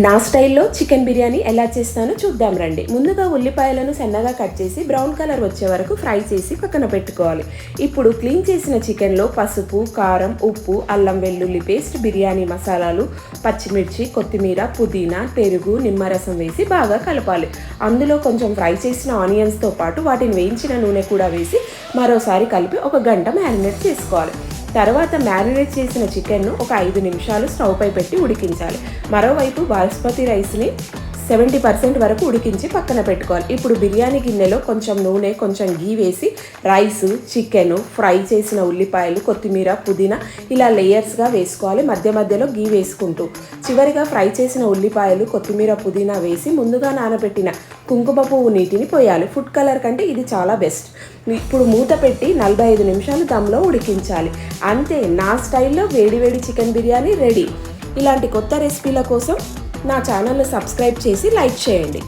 నా స్టైల్లో చికెన్ బిర్యానీ ఎలా చేస్తానో చూద్దాం రండి. ముందుగా ఉల్లిపాయలను సన్నగా కట్ చేసి బ్రౌన్ కలర్ వచ్చే వరకు ఫ్రై చేసి పక్కన పెట్టుకోవాలి. ఇప్పుడు క్లీన్ చేసిన చికెన్లో పసుపు, కారం, ఉప్పు, అల్లం వెల్లుల్లి పేస్ట్, బిర్యానీ మసాలాలు, పచ్చిమిర్చి, కొత్తిమీర, పుదీనా, పెరుగు, నిమ్మరసం వేసి బాగా కలపాలి. అందులో కొంచెం ఫ్రై చేసిన ఆనియన్స్తో పాటు వాటిని వేయించిన నూనె కూడా వేసి మరోసారి కలిపి 1 గంట మ్యారినేట్ చేసుకోవాలి. తర్వాత మ్యారినేట్ చేసిన చికెన్ను ఒక 5 నిమిషాలు స్టవ్ పై పెట్టి ఉడికించాలి. మరోవైపు బాస్మతి రైస్ని 70% వరకు ఉడికించి పక్కన పెట్టుకోవాలి. ఇప్పుడు బిర్యానీ గిన్నెలో కొంచెం నూనె, కొంచెం గీ వేసి రైస్, చికెను, ఫ్రై చేసిన ఉల్లిపాయలు, కొత్తిమీర, పుదీనా ఇలా లేయర్స్గా వేసుకోవాలి. మధ్య మధ్యలో గీ వేసుకుంటూ చివరిగా ఫ్రై చేసిన ఉల్లిపాయలు, కొత్తిమీర, పుదీనా వేసి ముందుగా నానబెట్టిన కుంకుమ పువ్వు నీటిని పోయాలి. ఫుడ్ కలర్ కంటే ఇది చాలా బెస్ట్. ఇప్పుడు మూత పెట్టి 45 నిమిషాలు దమ్లో ఉడికించాలి. అంతే, నా స్టైల్లో వేడివేడి చికెన్ బిర్యానీ రెడీ. ఇలాంటి కొత్త రెసిపీల కోసం నా ఛానల్ని సబ్స్క్రైబ్ చేసి లైక్ చేయండి.